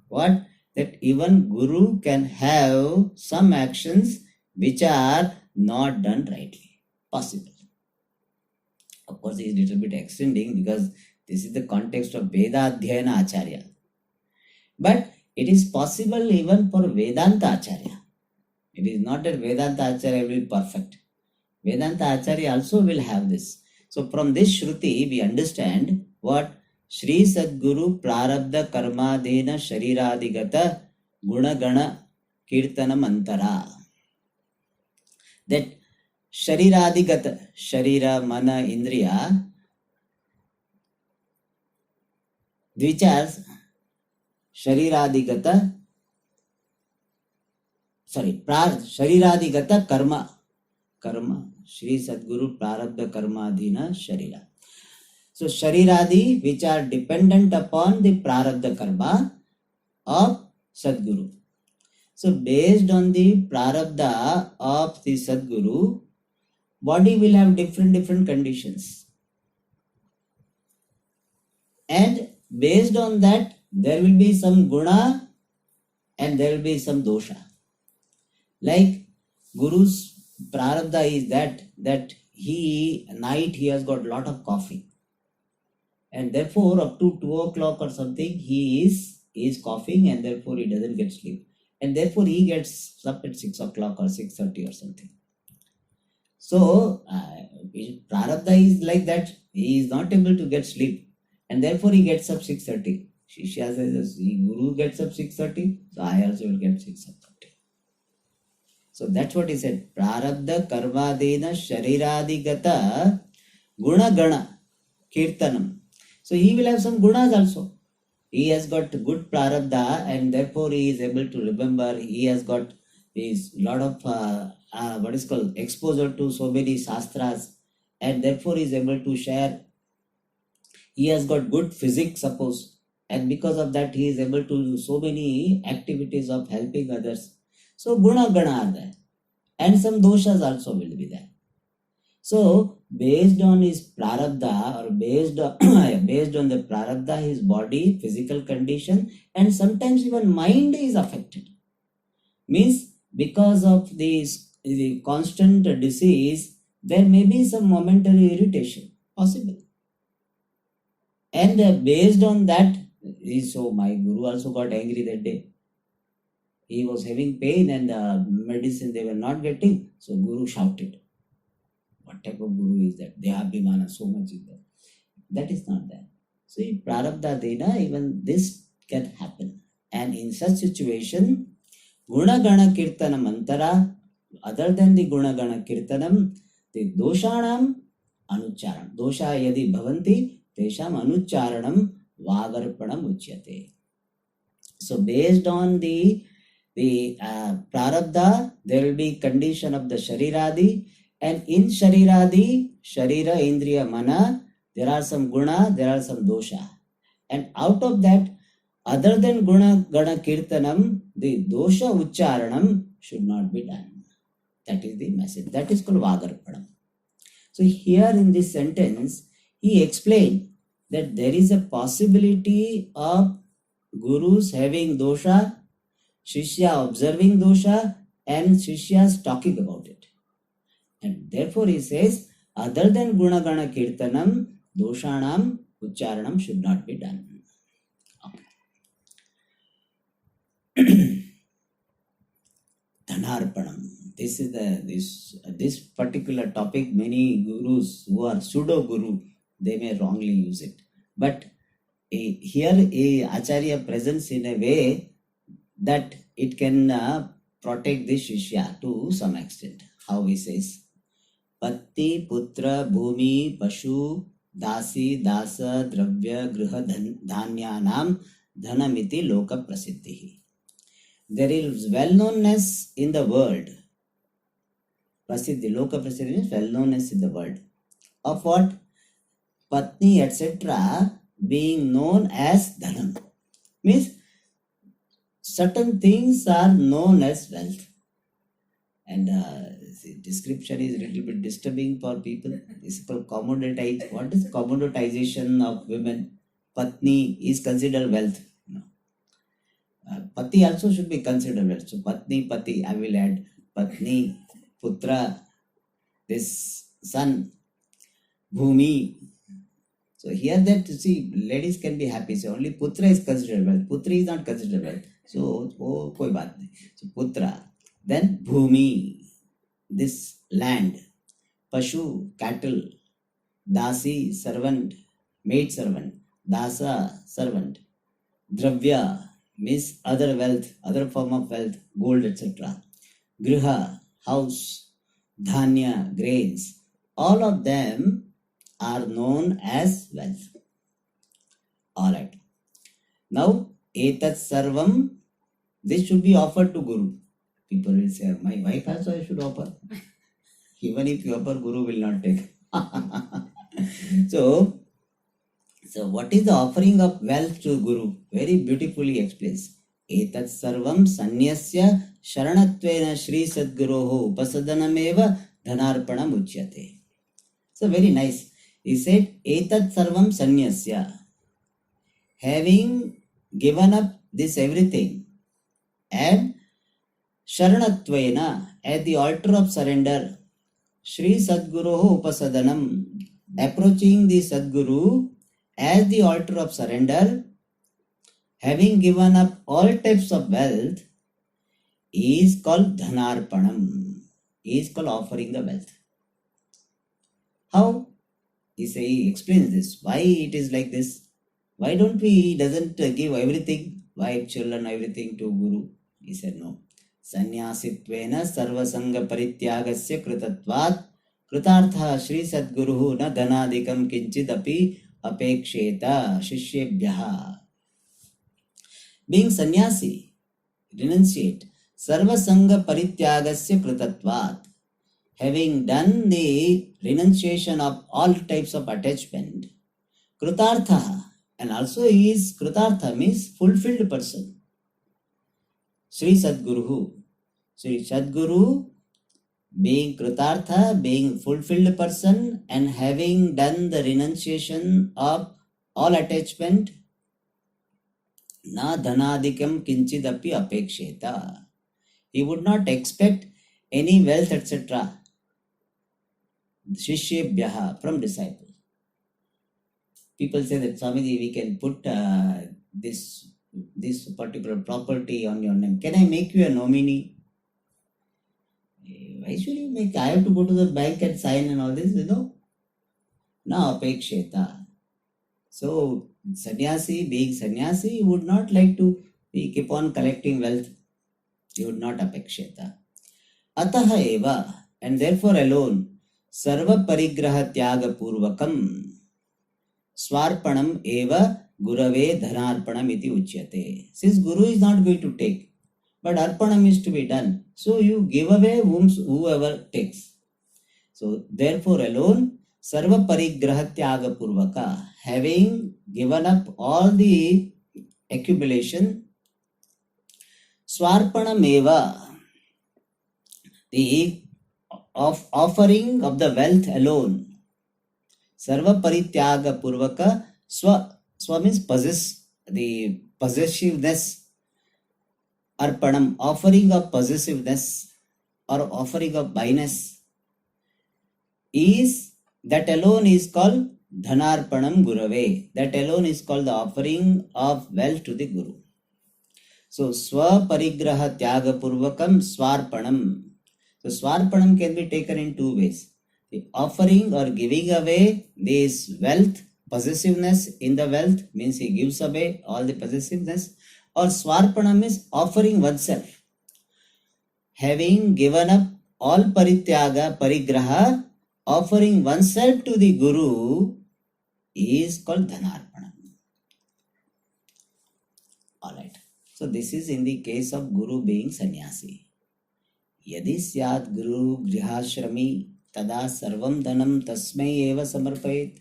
What? That even Guru can have some actions which are not done rightly. Possible. Of course, he is a little bit extending because this is the context of Veda Adhyayana Acharya. But it is possible even for Vedanta Acharya. It is not that Vedanta Acharya will be perfect. Vedanta Acharya also will have this. So from this Shruti, we understand what Shri Sadguru Prarabdha Karmadena Shariradigata Gunagana Kirtanam Antara. That Shariradhigata, Sharira, Mana, Indriya, Dvichars, Shariradhigata, Shariradhigata Karma, Shri Sadguru Prarabdha Karmadhina Sharira. So Shariradi, which are dependent upon the Prarabdha Karma of Sadguru. So based on the prarabdha of the Sadguru, body will have different conditions. And based on that, there will be some guna and there will be some dosha. Like Guru's prarabdha is that he has got lot of coffee. And therefore up to 2 o'clock or something, he is coughing and therefore he doesn't get sleep. And therefore he gets up at 6 o'clock or 6:30 or something. So prarabdha is like that. He is not able to get sleep. And therefore he gets up 6:30. Shishya says, Guru gets up 6:30, so I also will get 6:30. So that's what he said. Prarabdha karmadena shariradhigata guna gana kirtanam. So he will have some gunas also. He has got good prarabdha and therefore he is able to remember. He has got this lot of what is called exposure to so many shastras, and therefore he is able to share. He has got good physics, suppose, and because of that he is able to do so many activities of helping others. So guna gana are there, and some doshas also will be there. So based on his prarabdha or based on the prarabdha, his body, physical condition, and sometimes even mind is affected. Means because of the constant disease, there may be some momentary irritation possible. And based on that, so my Guru also got angry that day. He was having pain and medicine they were not getting. So Guru shouted. What type of Guru is that? Dehabhimana, so much is there. That is not there. So in prarabdha dena, even this can happen. And in such situation, guna gana kirtanam antara, other than the guna gana kirtanam, the doshanam anucharanam. Dosha yadi bhavanti, tesham anucharanam vagarpanam uchyate. So based on the prarabdha, there will be condition of the shariradi, and in shariradi, sharira, indriya, mana, there are some guna, there are some dosha. And out of that, other than guna gana kirtanam, the dosha ucharanam should not be done. That is the message. That is called vagarpanam. So here in this sentence, he explained that there is a possibility of gurus having dosha, Shishya observing dosha, and Shishyas talking about it. And therefore he says, other than guna gana kirtanam, doshanam ucharanam should not be done. Dhanarpanam. This is this particular topic. Many gurus who are pseudo guru, they may wrongly use it. But here Acharya presents in a way that it can protect the Shishya to some extent. How he says, Patti, Putra, Bhumi, Pashu, Dasi, Dasa, Dravya, Griha, Dhanyanam, Dhanamiti, Loka Prasiddhi. There is well-knownness in the world. Prasiddhi, Loka Prasiddhi means well-knownness in the world. Of what? Patni, etc. being known as Dhanam. Means certain things are known as wealth. And the description is a little bit disturbing for people. It's called commoditize. What is commoditization of women? Patni is considered wealth. No. Pati also should be considered wealth. So Patni, Pati, I will add Patni, Putra, this son, Bhumi. So here that you see, ladies can be happy. So only Putra is considered wealth. Putri is not considered wealth. So, koi baat nahi. So Putra. Then Bhumi, this land. Pashu, cattle. Dasi, servant, maid servant. Dasa, servant. Dravya means other wealth, other form of wealth, gold, etc. Griha, house. Dhanya, grains. All of them are known as wealth. Alright. Now, etat sarvam, this should be offered to Guru. People will say, my wife also I should offer. Even if you offer, Guru will not take. So what is the offering of wealth to Guru? Very beautifully explains. Etat sarvam sanyasya Sharanatvena Shri Sadguroho Upasadanameva Dhanarpanam Uchyate. So very nice. He said, Etat Sarvam Sanyasya. Having given up this everything and Sharanatvena at the altar of surrender, Shri Sadguroho Upasadanam, approaching the Sadguru as the altar of surrender, having given up all types of wealth, is called Dhanarpanam, is called offering the wealth. How? He explains this. Why it is like this? Why don't we doesn't give everything, wife, children, everything to Guru? He said no. Sanyasitvena sarvasanga parityagasya kritatvat kritartha Shri Sadguruhu na dhanadikam kinchidapi apeksheta shishyebhyaha. Being sannyasi, renunciate, sarvasanga parityagasya kritatvat, having done the renunciation of all types of attachment, kritartha, and also he is kritartha means fulfilled person. Sri Sadguru, Sri Sadguru being kritartha, being fulfilled person, and having done the renunciation of all attachment, na dhanadikam kinchidapi apeksheta. He would not expect any wealth, etc. Shishyebhyaha, from disciple. People say that Swamiji, we can put this particular property on your name. Can I make you a nominee? Why should you make? I have to go to the bank and sign and all this, Na apeksheta. So sannyasi, being sannyasi, would not like to keep on collecting wealth. He would not apeksheta. Ataha eva, and therefore alone, sarva parigraha tyaga purvakam Swarpanam eva gurave dhanarpanam iti uchyate. Since Guru is not going to take, but arpanam is to be done. So you give away whoever takes. So therefore alone, sarva parigraha tyaga purvaka, having given up all the accumulation, Swarpanam eva, the offering of the wealth alone, Sarva parityaga purvaka, swa means possess, the possessiveness, arpanam, offering of possessiveness or offering of byness, is that alone is called dhanarpanam gurave. That alone is called the offering of wealth to the Guru. So swa parigraha tyaga purvakam swarpanam. So swarpanam can be taken in two ways. The offering or giving away this wealth, possessiveness in the wealth, means he gives away all the possessiveness, or swarpanam is offering oneself. Having given up all parityaga, parigraha, offering oneself to the Guru is called dhanarpanam. Alright. So this is in the case of Guru being sannyasi. Yadi syat Guru grihashrami tada sarvam dhanam tasmai eva samarpayet.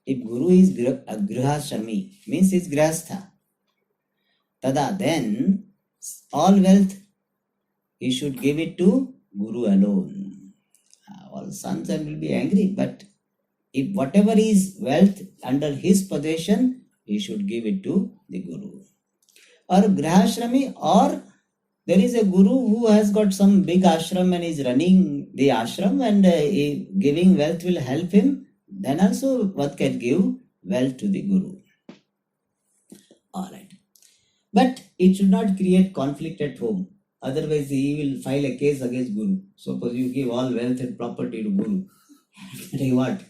If Guru is grihashrami, means he is grihastha, tada, then all wealth he should give it to Guru alone. All sons will be angry, but if whatever is wealth under his possession, he should give it to the Guru. Or grihashrami, or there is a Guru who has got some big ashram and is running the ashram, and giving wealth will help him, then also one can give wealth to the Guru. Alright. But it should not create conflict at home. Otherwise, he will file a case against Guru. Suppose you give all wealth and property to Guru. What?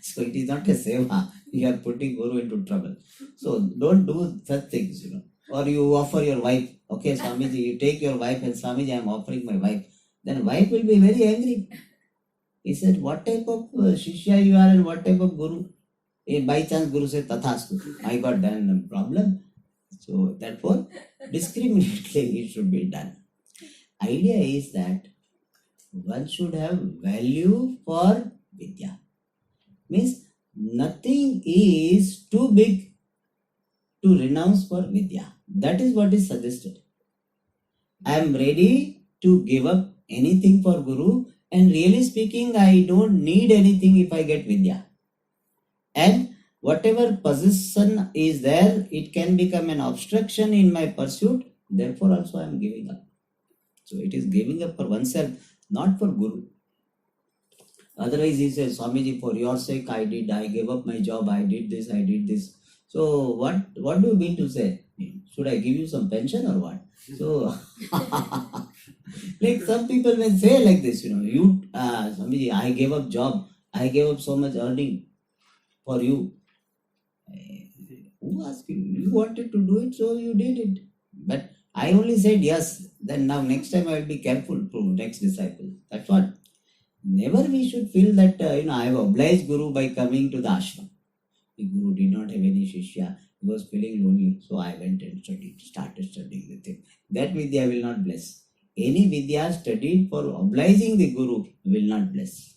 So it is not a seva. You are putting Guru into trouble. So don't do such things, Or you offer your wife. Okay, Swamiji, you take your wife, and Swamiji, I am offering my wife. Then wife will be very angry. He said, what type of Shishya you are and what type of Guru? By chance, Guru said, Tathastu. I got done a problem. So therefore, discriminately it should be done. Idea is that one should have value for Vidya. Means nothing is too big to renounce for Vidya. That is what is suggested. I am ready to give up anything for Guru, and really speaking, I don't need anything if I get Vidya. And whatever position is there, it can become an obstruction in my pursuit, therefore also I am giving up. So it is giving up for oneself, not for Guru. Otherwise, he says, Swamiji, for your sake, I gave up my job, I did this. So what do you mean to say? Should I give you some pension or what? So, like some people may say like this, Swamiji, I gave up job, I gave up so much earning for you. Who asked you? You wanted to do it, so you did it. But I only said yes. Then now next time I will be careful to next disciple. That's what. Never we should feel that, I have obliged Guru by coming to the ashram. The Guru did not have any shishya. He was feeling lonely. So I went and started studying with him. That Vidya will not bless. Any Vidya studied for obliging the Guru will not bless.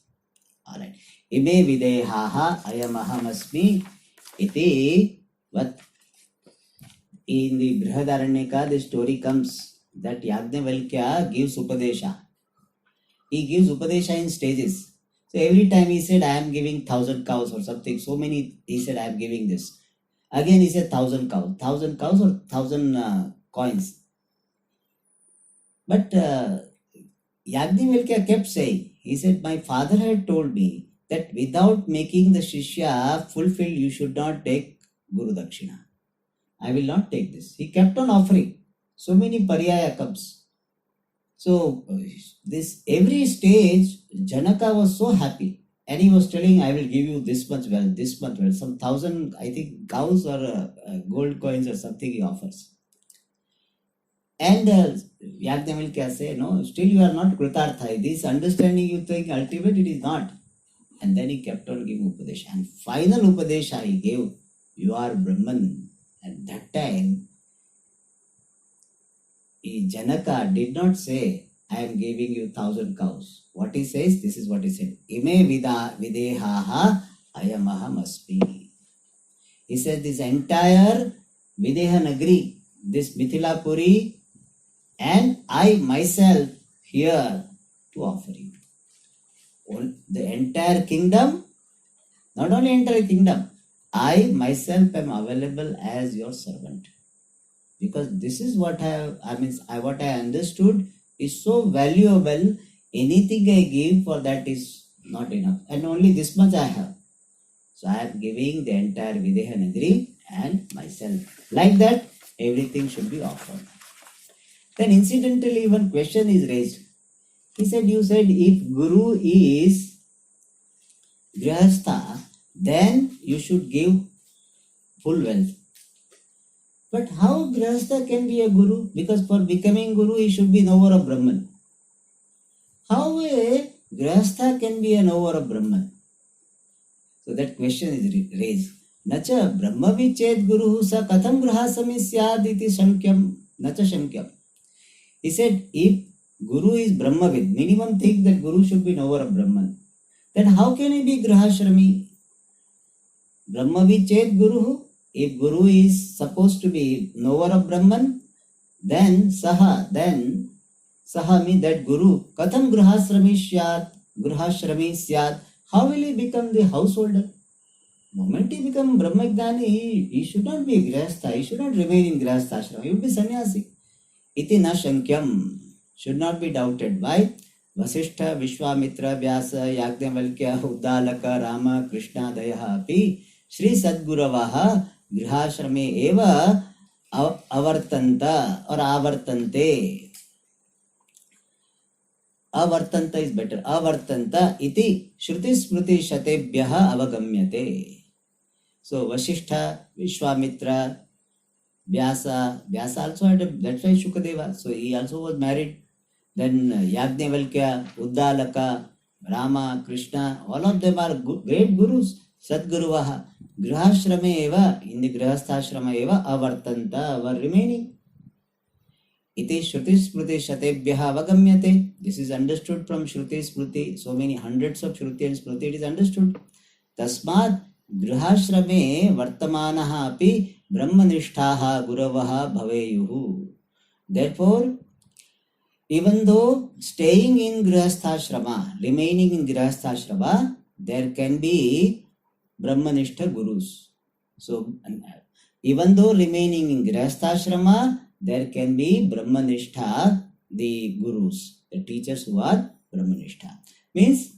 Alright. Ime videhaha ayamahamasmi iti. But in the Brihadaranyaka, the story comes that Yajnavalkya gives Upadesha. He gives Upadesha in stages. So every time he said, I am giving 1,000 cows or something. So many, he said, I am giving this. Again, he said 1,000 cows. 1,000 cows or 1,000 coins. But Yajnavalkya kept saying, he said, my father had told me that without making the Shishya fulfilled, you should not take Guru Dakshina. I will not take this. He kept on offering. So many paryaya comes. So this every stage, Janaka was so happy. And he was telling, I will give you this much wealth, some 1,000, I think, cows or gold coins or something he offers. And Yajnavalkya say, no, still you are not Kritartha. This understanding you think ultimate, it is not. And then he kept on giving Upadesha. And final Upadesha he gave, you are Brahman. At that time, Janaka did not say, I am giving you 1,000 cows. What he says, this is what he said. Ime videhaha ayamahamasmi. He said, this entire Videha Nagri, this Mithila Puri, and I myself here to offer you. The entire kingdom, not only entire kingdom, I myself am available as your servant. Because this is what what I understood is so valuable. Anything I give for that is not enough. And only this much I have. So I am giving the entire Videha Nagri and myself. Like that, everything should be offered. Then incidentally, one question is raised. He said, you said if Guru is Grihastha, then you should give full wealth. But how Grihastha can be a Guru? Because for becoming Guru, he should be knower of Brahman. How a Grihastha can be a knower of Brahman? So that question is raised. Nacha Brahma viched Guru sa katham grihasami syad iti shankyam nacha shankyam. He said, if Guru is Brahmavid, minimum think that Guru should be knower of Brahman. Then how can he be Grihashrami? Brahmaviched Guru. If Guru is supposed to be knower of Brahman, then Saha means that Guru, Katham Grihashrami syat, how will he become the householder? Moment he become Brahmagnani, he should not be Grihastha, he should not remain in Grihastha ashram, he will be sannyasi. Iti na shankyam, should not be doubted. Why? Vasishtha, Vishwamitra, Vyasa, Yajnavalkya, Uddalaka, Rama, Krishna, Dayaha api, Shri Sadguravaha, Grihashrame eva avartanta or avartante. Avartanta is better. Avartanta iti Shruti Smriti Shatebhyaha avagamyate. So Vasishtha, Vishwamitra, Vyasa also had that's why Shukadeva. So he also was married. Then Yajnavalkya, Uddalaka, Rama, Krishna, all of them are great gurus. Sadguruvaha. Grihashrame eva, in the Grihasthashrama eva, avartanta, were remaining. Iti Shruti Smriti Shatebhyaha avagamyate. This is understood from Shruti Smriti. So many hundreds of Shruti and Smriti it is understood. Tasmat Grihashrame vartamanaha api Brahmanishtaha Guravaha Bhaveyuhu. Therefore, Even though staying in Grihastha remaining in Grihastha there can be Brahmanishta gurus. So, even though remaining in Grihastha there can be Brahmanishta, the gurus, the teachers who are Brahmanishta. Means,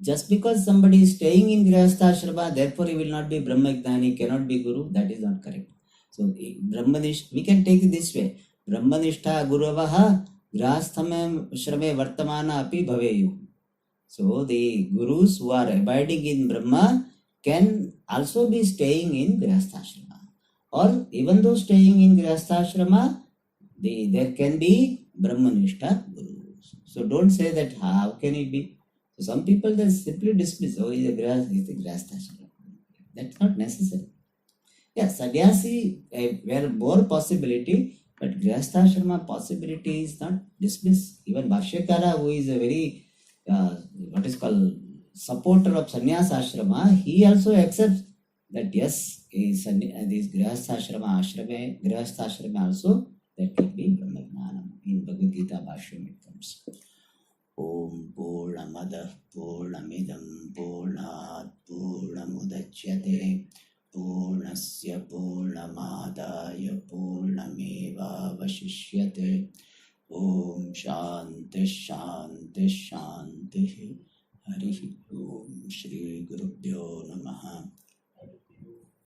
just because somebody is staying in Grihastha therefore he will not be Brahmagnani, cannot be Guru, that is not correct. So, Brahmanishta, we can take it this way. Brahmanishta Guravaha Grihasthame Shrame Vartamana Api Bhaveyu. So, the gurus who are abiding in Brahma can also be staying in Grihastha. Or even though staying in Grihastha, there can be Brahmanishta gurus. So, don't say that how can it be? So some people they simply dismiss, oh, he's a Grihastha. That's not necessary. Yeah, sannyasi were more possibility, but Grihastha possibility is not dismissed. Even Bhashyakara, who is a very what is called supporter of sannyasa ashrama, he also accepts that yes, this Grihastha ashrama also that can be Brahmagnanam. In Bhagavad Gita Bhashyam it comes. Om Purnamada Purnamidam Purnat Purnamudachyate Purnasya Purnamadaya Purnameva Vashishyate. Om Shanti Shanti Shanti. Hari Om Shri Gurubhyo Namaha.